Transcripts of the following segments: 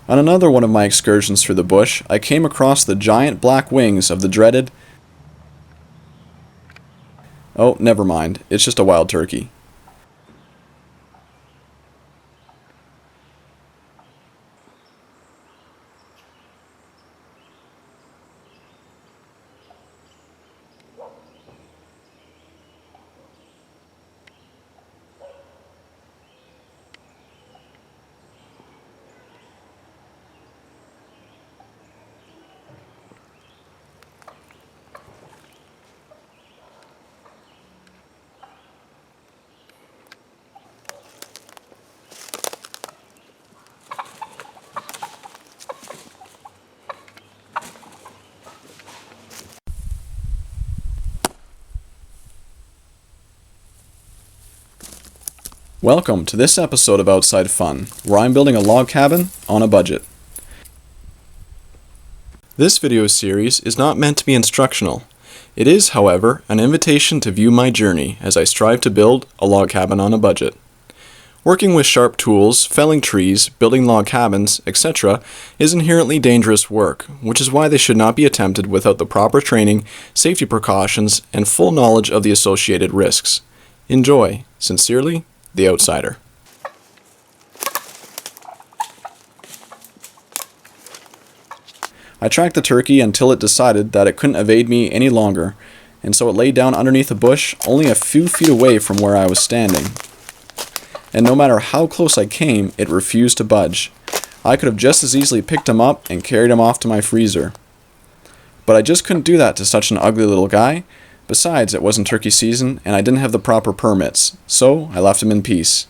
On another one of my excursions through the bush, I came across the giant black wings of the dreaded... Oh, never mind. It's just a wild turkey. Welcome to this episode of Outside Fun, where I'm building a log cabin on a budget. This video series is not meant to be instructional. It is, however, an invitation to view my journey as I strive to build a log cabin on a budget. Working with sharp tools, felling trees, building log cabins, etc. is inherently dangerous work, which is why they should not be attempted without the proper training, safety precautions, and full knowledge of the associated risks. Enjoy. Sincerely, The Outsider. I tracked the turkey until it decided that it couldn't evade me any longer, and so it lay down underneath a bush only a few feet away from where I was standing. And no matter how close I came, it refused to budge. I could have just as easily picked him up and carried him off to my freezer. But I just couldn't do that to such an ugly little guy. Besides, it wasn't turkey season, and I didn't have the proper permits, so I left him in peace.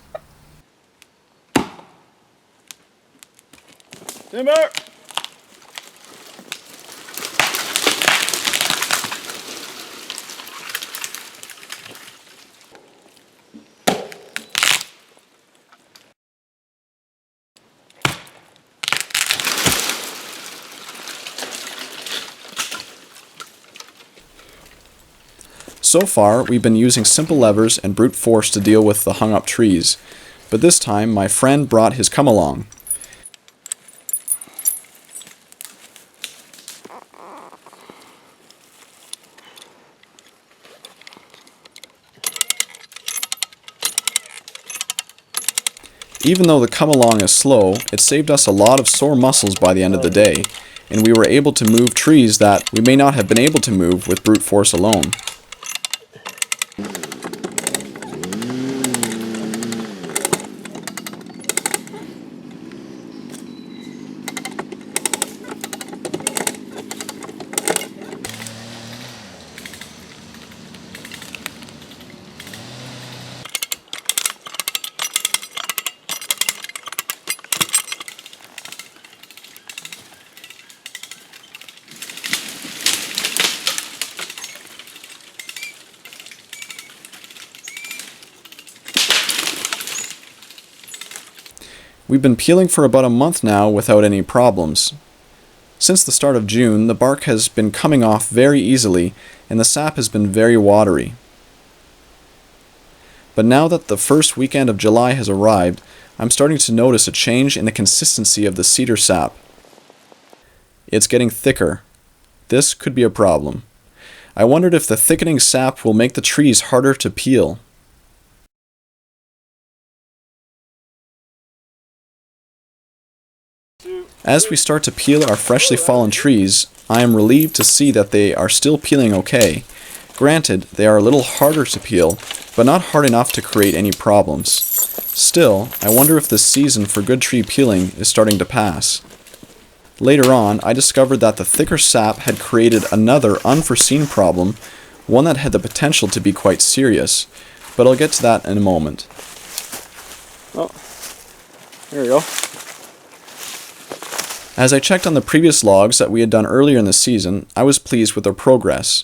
Timber! So far, we've been using simple levers and brute force to deal with the hung-up trees, but this time my friend brought his come-along. Even though the come-along is slow, it saved us a lot of sore muscles by the end of the day, and we were able to move trees that we may not have been able to move with brute force alone. We've been peeling for about a month now without any problems. Since the start of June, the bark has been coming off very easily, and the sap has been very watery. But now that the first weekend of July has arrived, I'm starting to notice a change in the consistency of the cedar sap. It's getting thicker. This could be a problem. I wondered if the thickening sap will make the trees harder to peel. As we start to peel our freshly fallen trees, I am relieved to see that they are still peeling okay. Granted, they are a little harder to peel, but not hard enough to create any problems. Still, I wonder if the season for good tree peeling is starting to pass. Later on, I discovered that the thicker sap had created another unforeseen problem, one that had the potential to be quite serious, but I'll get to that in a moment. Oh, there we go. As I checked on the previous logs that we had done earlier in the season, I was pleased with their progress.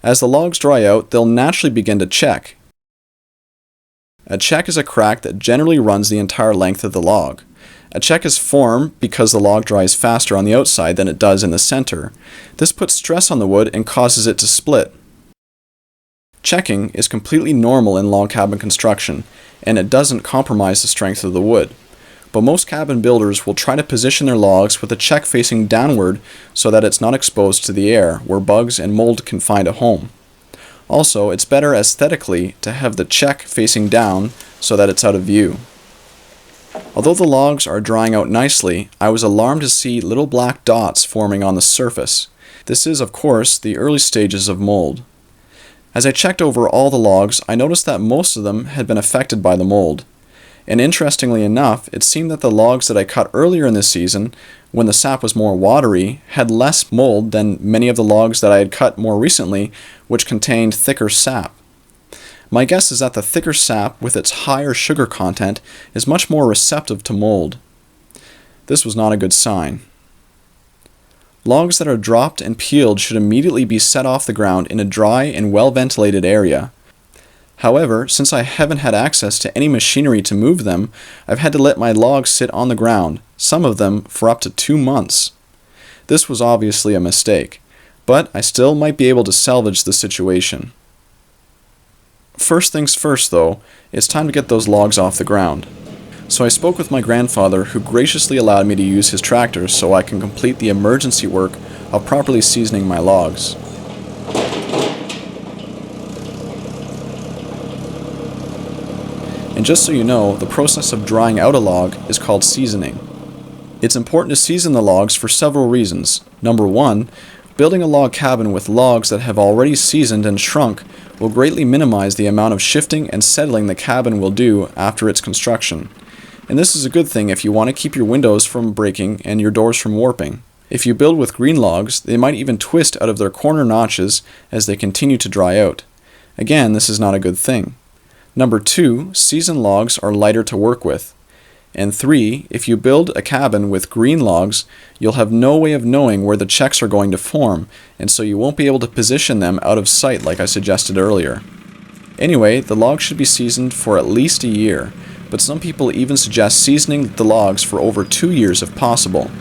As the logs dry out, they'll naturally begin to check. A check is a crack that generally runs the entire length of the log. A check is formed because the log dries faster on the outside than it does in the center. This puts stress on the wood and causes it to split. Checking is completely normal in log cabin construction, and it doesn't compromise the strength of the wood. but most cabin builders will try to position their logs with the check facing downward so that it's not exposed to the air, where bugs and mold can find a home. Also, it's better aesthetically to have the check facing down so that it's out of view. Although the logs are drying out nicely, I was alarmed to see little black dots forming on the surface. This is, of course, the early stages of mold. As I checked over all the logs, I noticed that most of them had been affected by the mold. And interestingly enough, it seemed that the logs that I cut earlier in this season, when the sap was more watery, had less mold than many of the logs that I had cut more recently, which contained thicker sap. My guess is that the thicker sap, with its higher sugar content, is much more receptive to mold. This was not a good sign. Logs that are dropped and peeled should immediately be set off the ground in a dry and well-ventilated area. However, since I haven't had access to any machinery to move them, I've had to let my logs sit on the ground, some of them for up to 2 months. This was obviously a mistake, but I still might be able to salvage the situation. First things first, though, it's time to get those logs off the ground. So I spoke with my grandfather, who graciously allowed me to use his tractor so I can complete the emergency work of properly seasoning my logs. And just so you know, the process of drying out a log is called seasoning. It's important to season the logs for several reasons. Number one, building a log cabin with logs that have already seasoned and shrunk will greatly minimize the amount of shifting and settling the cabin will do after its construction. And this is a good thing if you want to keep your windows from breaking and your doors from warping. If you build with green logs, they might even twist out of their corner notches as they continue to dry out. Again, this is not a good thing. Number two, seasoned logs are lighter to work with. And three, if you build a cabin with green logs, you'll have no way of knowing where the checks are going to form, and so you won't be able to position them out of sight like I suggested earlier. Anyway, the logs should be seasoned for at least a year, but some people even suggest seasoning the logs for over 2 years if possible.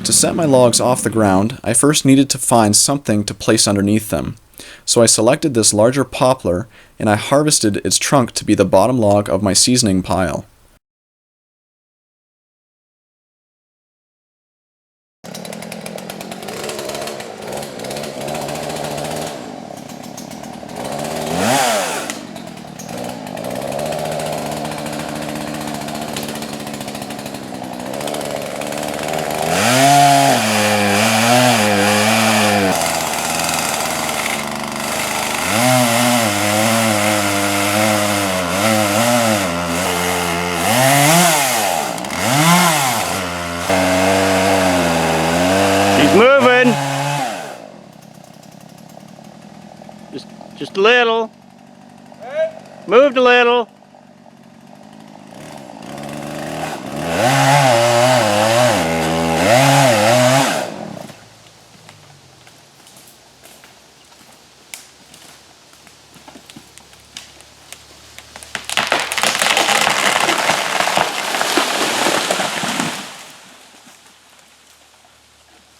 To set my logs off the ground, I first needed to find something to place underneath them. So I selected this larger poplar and I harvested its trunk to be the bottom log of my seasoning pile. Moving. Just a little. Moved a little.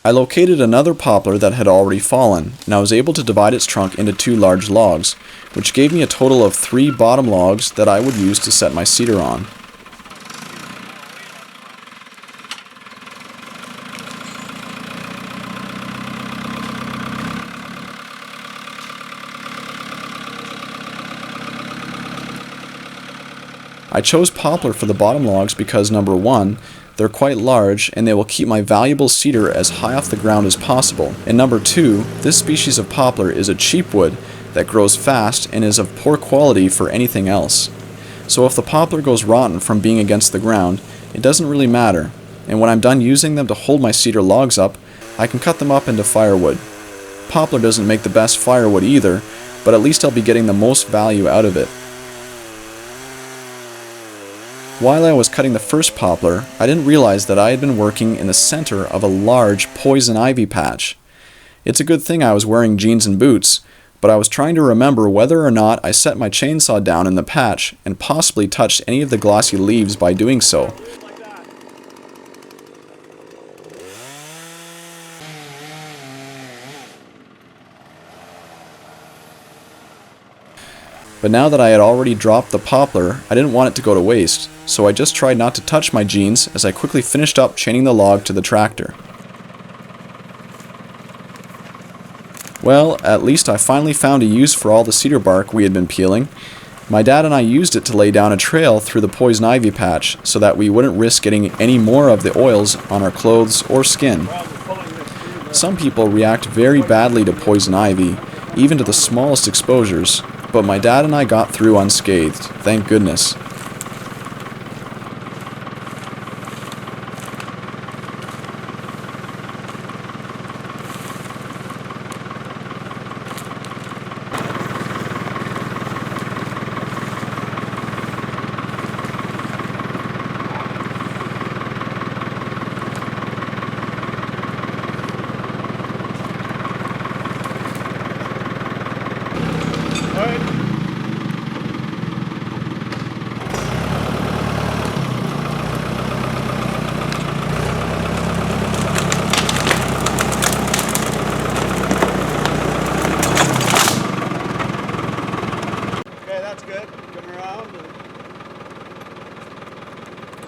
I located another poplar that had already fallen, and I was able to divide its trunk into 2 large logs, which gave me a total of 3 bottom logs that I would use to set my cedar on. I chose poplar for the bottom logs because number one, they're quite large and they will keep my valuable cedar as high off the ground as possible. And number two, this species of poplar is a cheap wood that grows fast and is of poor quality for anything else. So if the poplar goes rotten from being against the ground, it doesn't really matter. And when I'm done using them to hold my cedar logs up, I can cut them up into firewood. Poplar doesn't make the best firewood either, but at least I'll be getting the most value out of it. While I was cutting the first poplar, I didn't realize that I had been working in the center of a large poison ivy patch. It's a good thing I was wearing jeans and boots, but I was trying to remember whether or not I set my chainsaw down in the patch and possibly touched any of the glossy leaves by doing so. But now that I had already dropped the poplar, I didn't want it to go to waste, so I just tried not to touch my jeans as I quickly finished up chaining the log to the tractor. Well, at least I finally found a use for all the cedar bark we had been peeling. My dad and I used it to lay down a trail through the poison ivy patch so that we wouldn't risk getting any more of the oils on our clothes or skin. Some people react very badly to poison ivy, even to the smallest exposures, but my dad and I got through unscathed, thank goodness.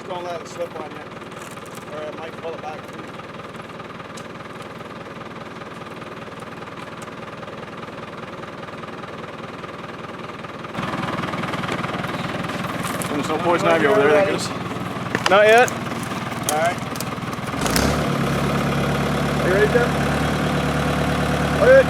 Don't let it slip on you, or it might pull it back. There's no poison ivy over there, that goes. Not yet. Alright. Are you ready, Jeff? Okay.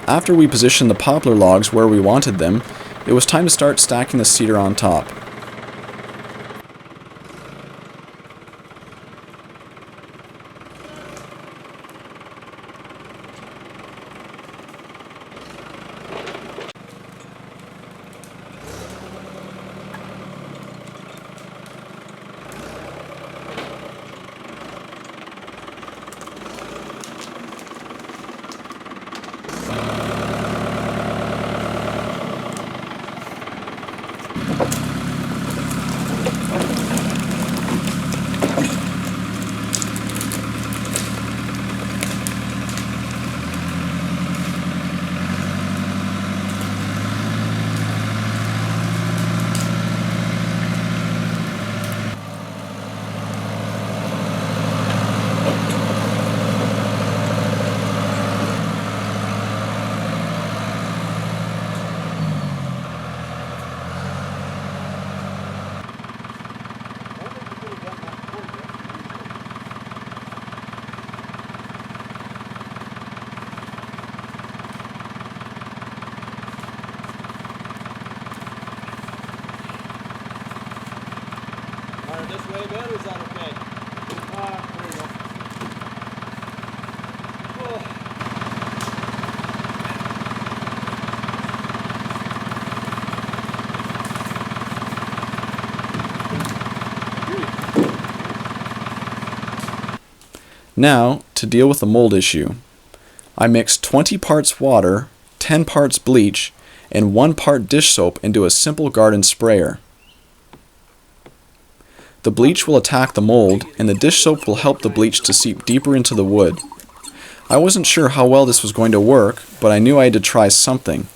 After we positioned the poplar logs where we wanted them, it was time to start stacking the cedar on top. This way good, or is that okay? There you go. Now, to deal with the mold issue. I mixed 20 parts water, 10 parts bleach, and 1 part dish soap into a simple garden sprayer. The bleach will attack the mold, and the dish soap will help the bleach to seep deeper into the wood. I wasn't sure how well this was going to work, but I knew I had to try something.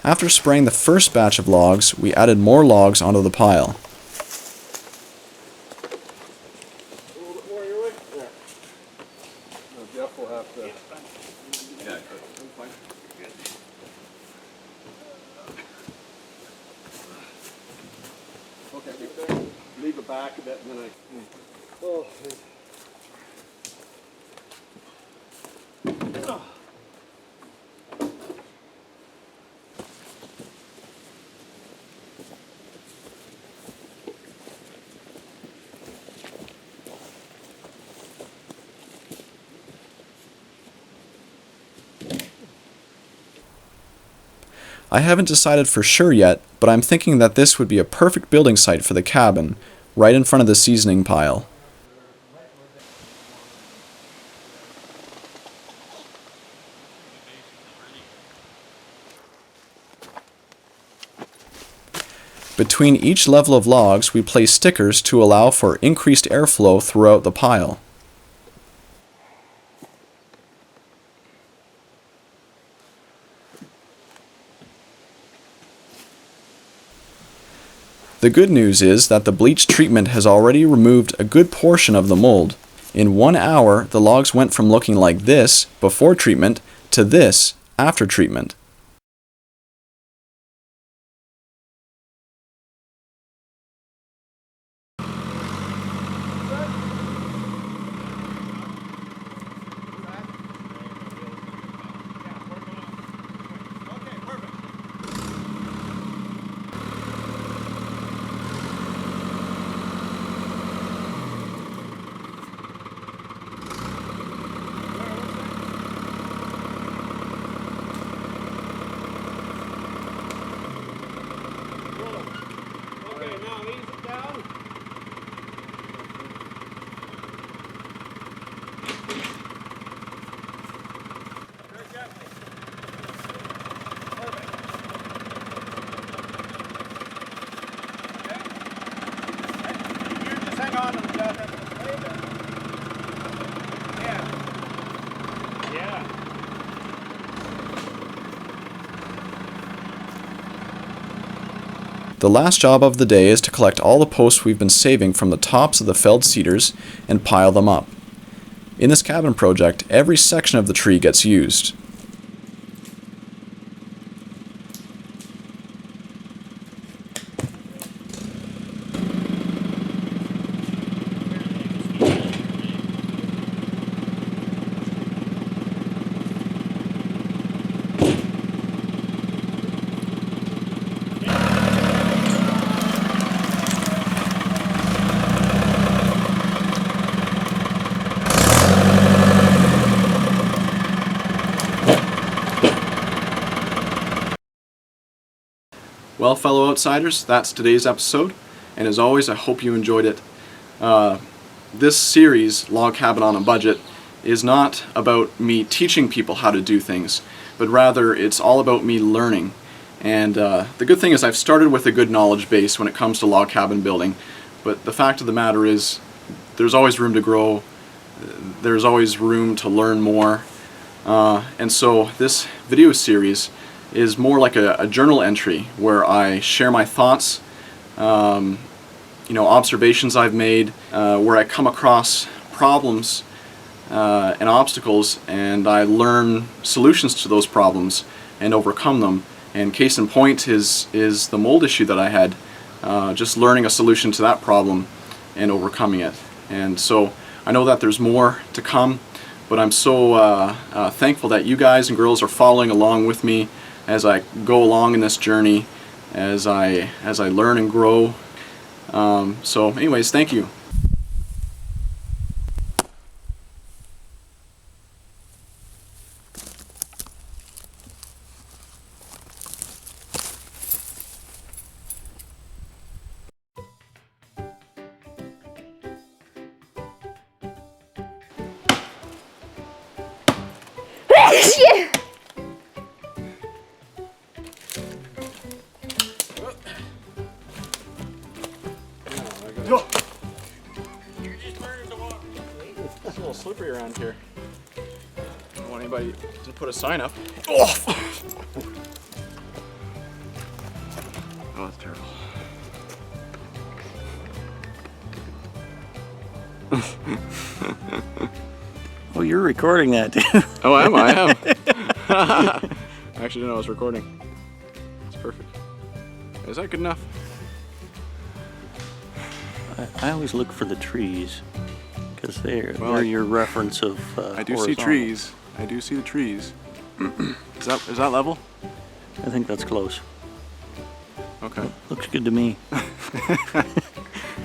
After spraying the first batch of logs, we added more logs onto the pile. Jeff will have to. Okay, leave it back a bit and then oh. I haven't decided for sure yet, but I'm thinking that this would be a perfect building site for the cabin, right in front of the seasoning pile. Between each level of logs, we place stickers to allow for increased airflow throughout the pile. The good news is that the bleach treatment has already removed a good portion of the mold. In 1 hour, the logs went from looking like this before treatment to this after treatment. Okay, now ease it down. Very gently. Perfect. Okay. You just hang on to the job. That's the way there. Yeah. Yeah. The last job of the day is to collect all the posts we've been saving from the tops of the felled cedars and pile them up. In this cabin project, every section of the tree gets used. Well, fellow outsiders, that's today's episode, and as always, I hope you enjoyed it. This series, Log Cabin on a Budget, is not about me teaching people how to do things, but rather it's all about me learning. And the good thing is I've started with a good knowledge base when it comes to log cabin building, but the fact of the matter is there's always room to grow, there's always room to learn more, and so this video series is more like a journal entry where I share my thoughts, observations I've made, where I come across problems and obstacles, and I learn solutions to those problems and overcome them. And case in point is the mold issue that I had, just learning a solution to that problem and overcoming it. And so I know that there's more to come, but I'm so thankful that you guys and girls are following along with me as I go along in this journey, as I learn and grow. So anyways, thank you. You're just learning to walk. It's a little slippery around here. I don't want anybody to put a sign up. Oh, that's terrible. Oh, you're recording that, too. Oh, am I? I am. I actually didn't know I was recording. It's perfect. Is that good enough? I always look for the trees because they're Well, your reference of. I do see horizontal. trees. I do see the trees. Is that level? I think that's close. Okay. Looks good to me.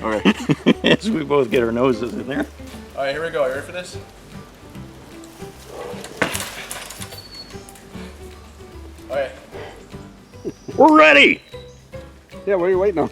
All right. As we both get our noses in there. All right, here we go. Are you ready for this? All right. We're ready. Yeah, what are you waiting on?